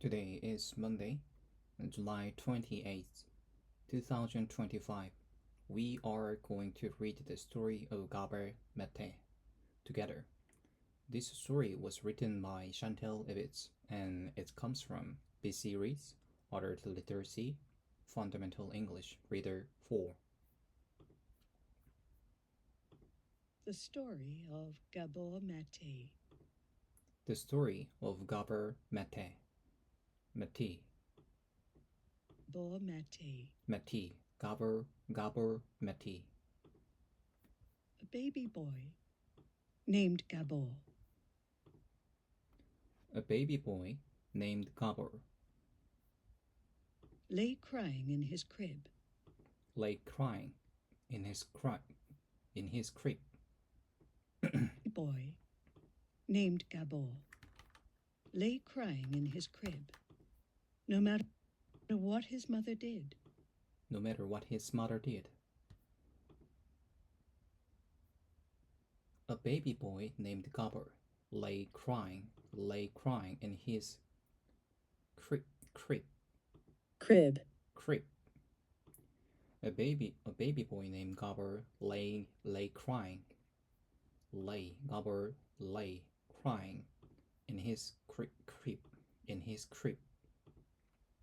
Today is Monday, July 28th, 2025. We are going to read the story of Gabor Mate together. This story was written by Chantal Evitz and it comes from B series, Adult Literacy, Fundamental English, Reader 4. The story of Gabor Mate. The story of Gabor Mate. Mate. Gabor Mate. Mate. Gabor Mate. A baby boy named Gabor. A baby boy named Gabor Lay crying in his crib. lay crying in his crib. Boy named Gabor lay crying in his crib. No matter what his mother did. No matter what his mother did. A baby boy named Gabor lay crying in his crib. A baby boy named Gabor lay crying in his crib.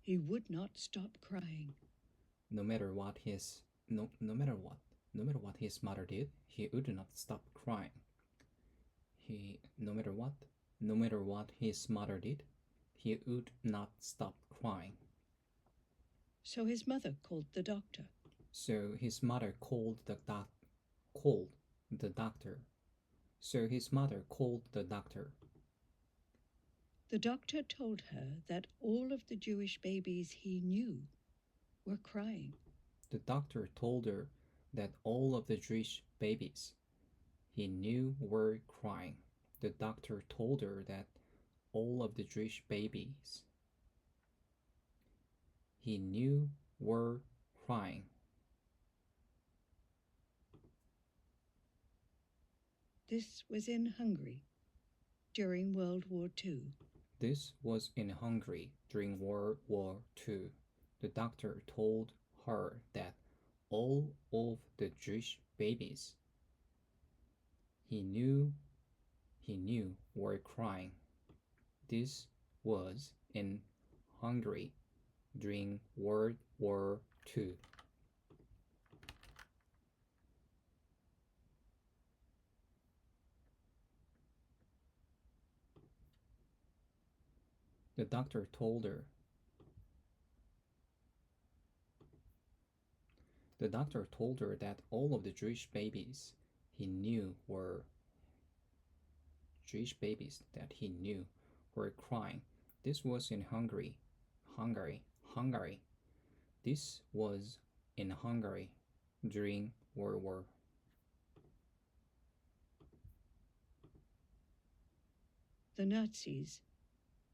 He would not stop crying. No matter what his mother did, he would not stop crying. No matter what his mother did, he would not stop crying. So his mother called the doctor. So his mother called the doctor. The doctor told her that all of the Jewish babies he knew were crying. The doctor told her that all of the Jewish babies he knew were crying. The doctor told her that all of the Jewish babies he knew were crying. This was in Hungary during World War II. This was in Hungary during World War II. The doctor told her that all of the Jewish babies he knew were crying. This was in Hungary during World War II. The doctor told her. The doctor told her that all of the Jewish babies he knew were crying. This was in Hungary. This was in Hungary during World War. The Nazis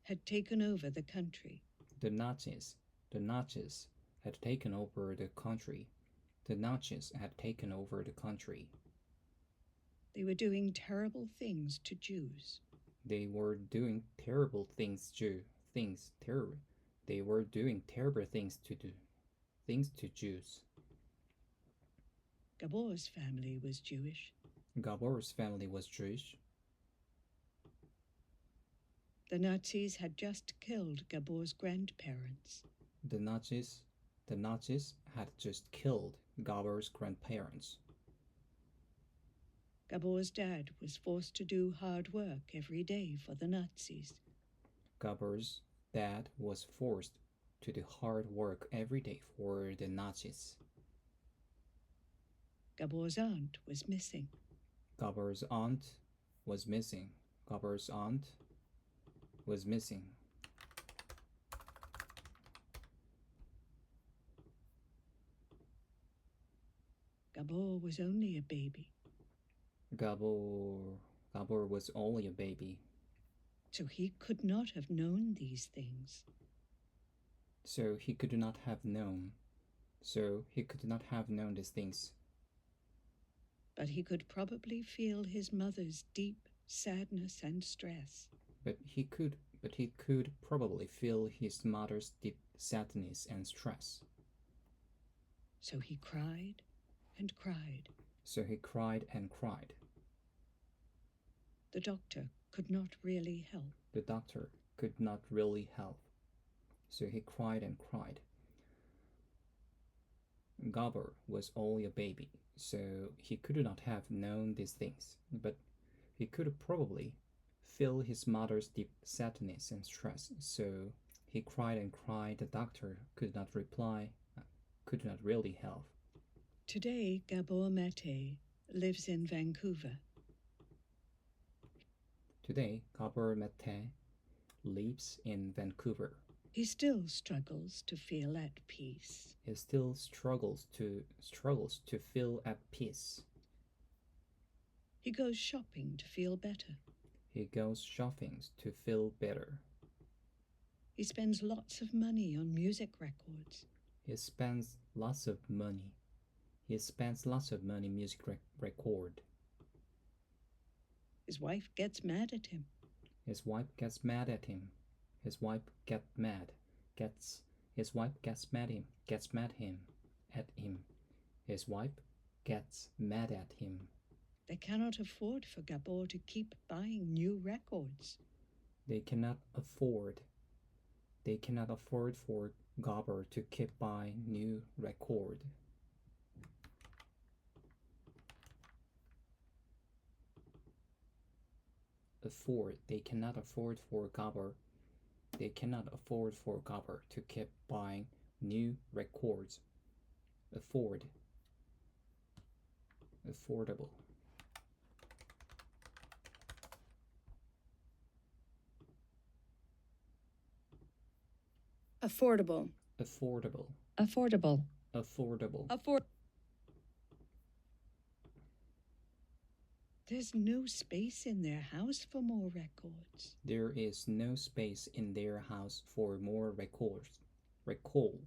had taken over the country. The Nazis had taken over the country. They were doing terrible things to Jews. They were doing terrible things to Jews. Gabor's family was Jewish. The Nazis had just killed Gabor's grandparents. The Nazis had just killed Gabor's grandparents. Gabor's dad was forced to do hard work every day for the Nazis. Gabor's dad was forced to do hard work every day for the Nazis. Gabor's aunt was missing. Gabor was only a baby. Gabor was only a baby. So he could not have known these things. So he could not have known these things. But he could probably feel his mother's deep sadness and stress. But he could but he could probably feel his mother's deep sadness and stress. So he cried and cried. So he cried and cried. The doctor could not really help. The doctor could not really help. So he cried and cried. Gabor was only a baby, so he could not have known these things, but he could probably feel his mother's deep sadness and stress, so he cried and cried. The doctor could not reply, could not really help. Today, Gabor Mate lives in Vancouver. Today, Gabor Mate lives in Vancouver. He still struggles to feel at peace. He still struggles to feel at peace. He goes shopping to feel better. He goes shopping to feel better. He spends lots of money on music records. He spends lots of money. He spends lots of money music record. His wife gets mad at him. His wife gets mad at him. His wife gets mad. His wife gets mad him. Gets mad him at him. His wife gets mad at him. They cannot afford for Gabor to keep buying new records. They cannot afford for Gabor to keep buying new record. They cannot afford for Gabor. They cannot afford for Gabor to keep buying new records. Affordable. Affordable. Affordable. Affordable. Affordable. There's no space in their house for more records. There is no space in their house for more records. Records.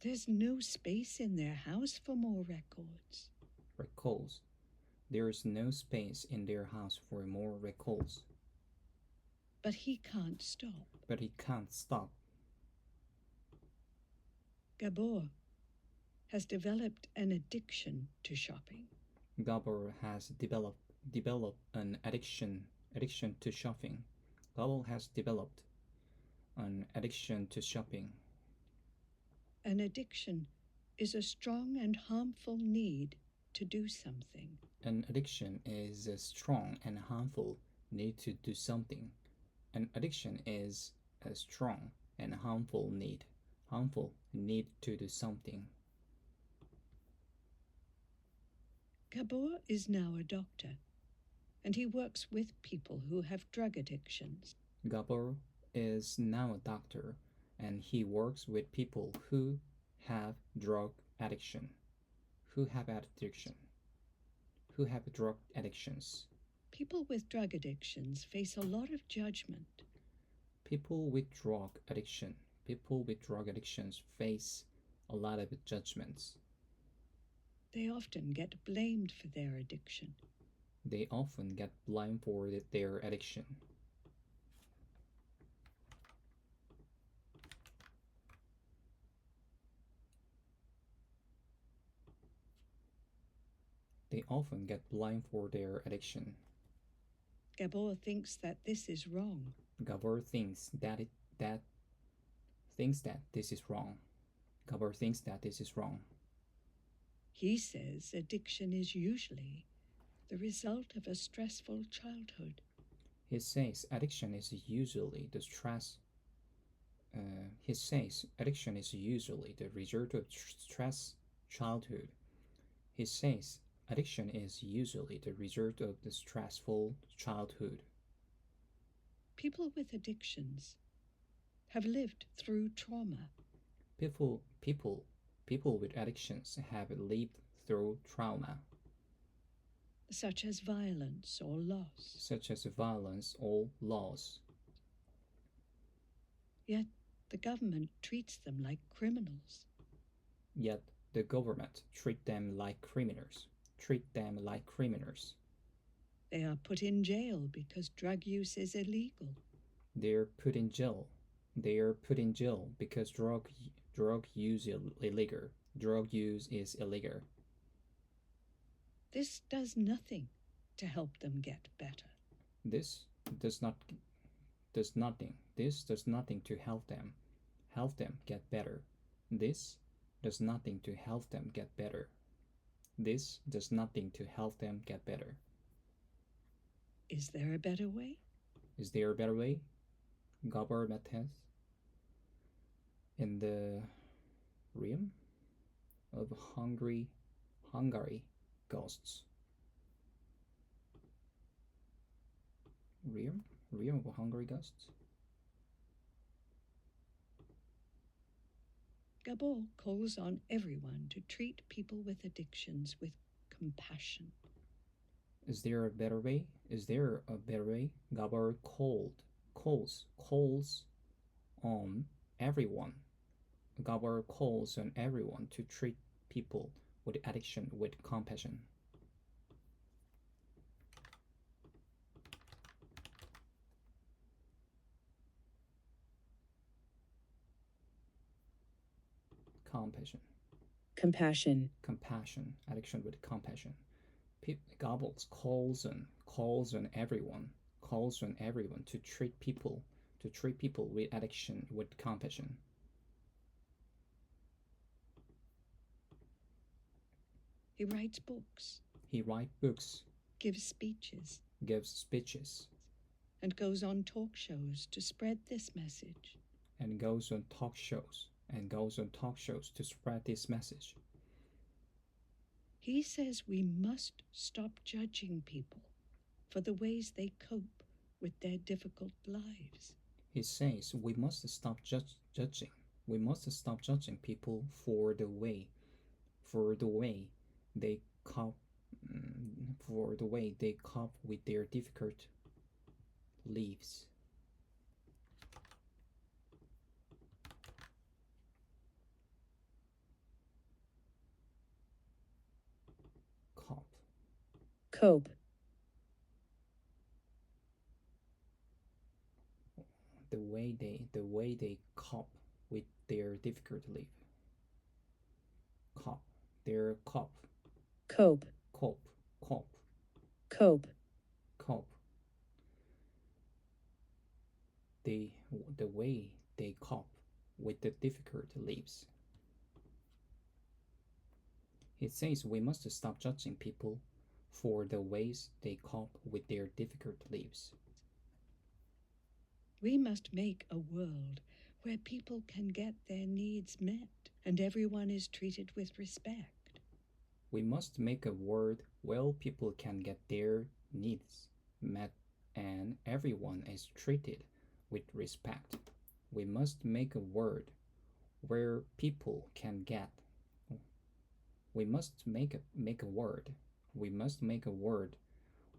There's no space in their house for more records. Records. There's no space in their house for more records. But he can't stop. But he can't stop. Gabor has developed an addiction to shopping. Gabor has developed an addiction to shopping. Gabor has developed an addiction to shopping. An addiction is a strong and harmful need to do something. An addiction is a strong and harmful need to do something. An addiction is a strong and harmful need to do something. Gabor is now a doctor, and he works with people who have drug addictions. Gabor is now a doctor, and he works with people who have drug addiction. Who have drug addictions. People with drug addictions face a lot of judgment. People with drug addictions face a lot of judgments. They often get blamed for their addiction. They often get blamed for their addiction. They often get blamed for their addiction. Gabor thinks that this is wrong. Gabor thinks that this is wrong. Gabor thinks that this is wrong. He says addiction is usually the result of a stressful childhood. He says addiction is usually the result of stress childhood. He says addiction is usually the result of the stressful childhood. People with addictions have lived through trauma. People with addictions have lived through trauma. Such as violence or loss. Yet the government treats them like criminals. Yet the government treats them like criminals. They are put in jail because drug use is illegal. They're put in jail. They are put in jail because drug use illegal. Drug use is illegal. This does nothing to help them get better. This does nothing. This does nothing to help them get better. This does nothing to help them get better. This does nothing to help them get better. Is there a better way? Is there a better way? Gabor Matthes. In the realm of Hungary ghosts. Realm of Hungry ghosts. Gabor calls on everyone to treat people with addictions with compassion. Is there a better way? Is there a better way? Gabor calls on everyone. Gabor calls on everyone to treat people with addiction with compassion. Compassion. Compassion. Compassion. Addiction with compassion. Gabor calls on everyone to treat people with addiction with compassion. He writes books. He writes books. Gives speeches. And goes on talk shows to spread this message. And goes on talk shows to spread this message. He says we must stop judging people for the ways they cope with their difficult lives. He says we must stop judging. We must stop judging people for the way they cope with their difficult lives. Cope. The way they cope with their difficult life. Cope. Cope. The way they cope with the difficult lives. It says we must stop judging people for the ways they cope with their difficult lives. We must make a world where people can get their needs met and everyone is treated with respect. We must make a world where people can get their needs met and everyone is treated with respect. We must make a world where people can get we must make a world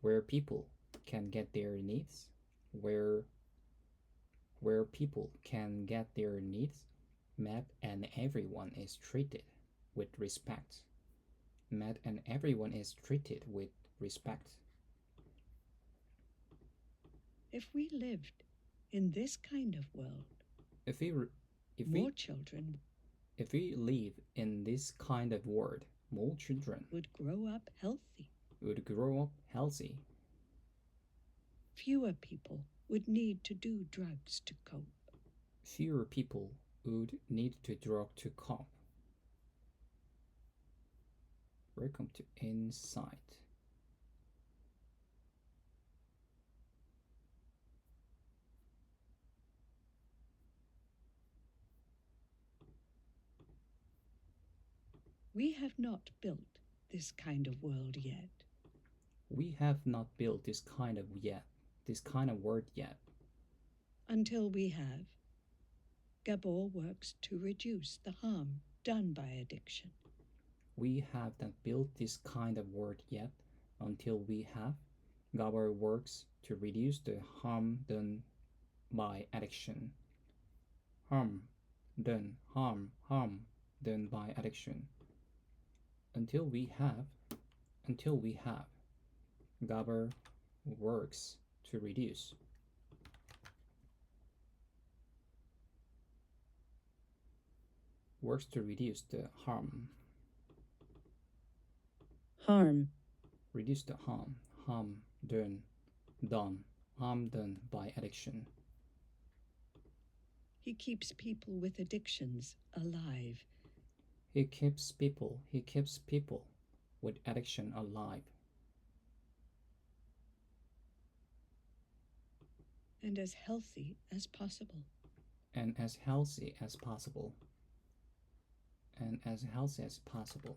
where people can get their needs where people can get their needs met and everyone is treated with respect. Met and everyone is treated with respect. If we lived in this kind of world, if we live in this kind of world, more children would grow up healthy. Fewer people would need to do drugs to cope. Fewer people would need to drug to cope. Welcome to Insight. We have not built this kind of world yet. We have not built this kind of world yet. Until we have, Gabor works to reduce the harm done by addiction. We have not built this kind of world yet. Until we have, Gabor works to reduce the harm done by addiction. Harm done by addiction. Until we have, Gabor works to reduce. Works to reduce the harm. Harm. Reduce the harm. Harm done. Harm done by addiction. He keeps people with addictions alive. He keeps people with addiction alive. And as healthy as possible. And as healthy as possible. And as healthy as possible.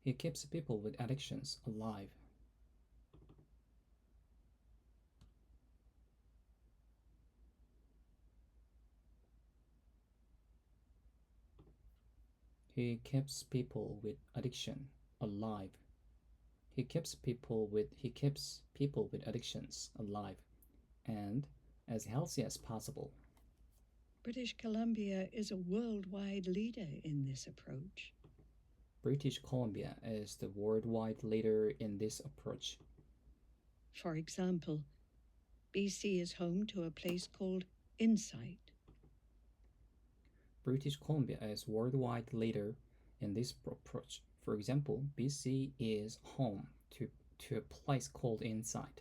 He keeps people with addictions alive. He keeps people with addiction alive. He keeps people with addictions alive and as healthy as possible. British Columbia is a worldwide leader in this approach. British Columbia is the worldwide leader in this approach. For example, BC is home to a place called Insight. British Columbia is worldwide leader in this approach. For example, BC is home to a place called Insight.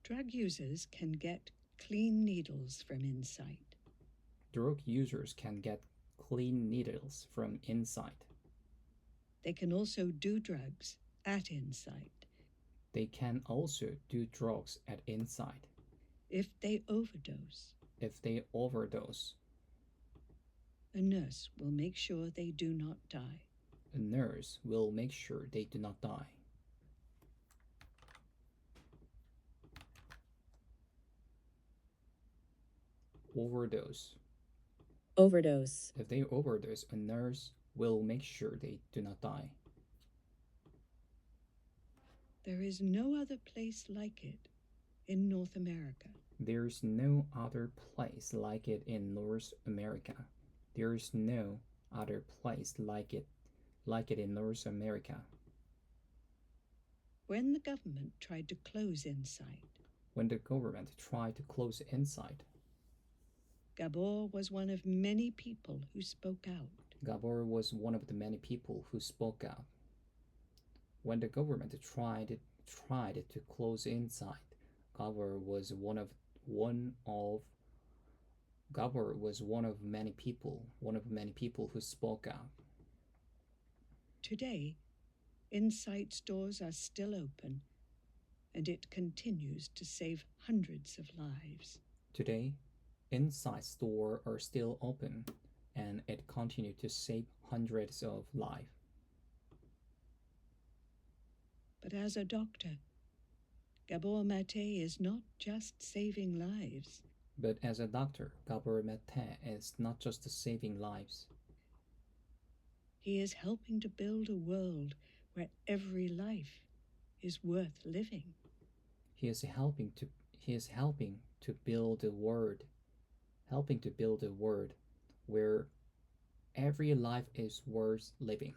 Drug users can get clean needles from Insight. Drug users can get clean needles from Insight. They can also do drugs at Insight. They can also do drugs at Insight. If they overdose. If they overdose. A nurse will make sure they do not die. A nurse will make sure they do not die. Overdose. Overdose. If they overdose, a nurse will make sure they do not die. There is no other place like it in North America. There's no other place like it in North America. There's no other place like it in North America. When the government tried to close Insight. When the government tried to close Insight. Gabor was one of many people who spoke out. Gabor was one of the many people who spoke out. When the government tried to close Insight, Gabor was one of many people who spoke out. Today, Insight stores are still open, and it continues to save hundreds of lives. Today, Insight stores are still open, and it continues to save hundreds of lives. But as a doctor, Gabor Mate is not just saving lives. But as a doctor, Gabor Mate is not just saving lives. He is helping to build a world where every life is worth living. He is helping to build a world where every life is worth living.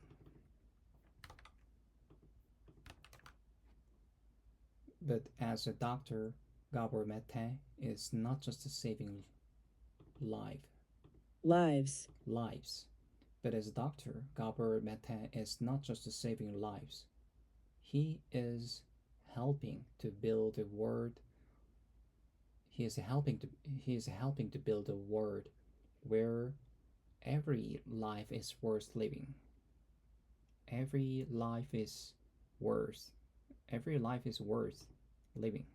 But as a doctor, Gabor Mate is not just saving lives. But as a doctor, Gabor Mate is not just saving lives. He is helping to build a world. He is helping to build a world where every life is worth living. Every life is worth living.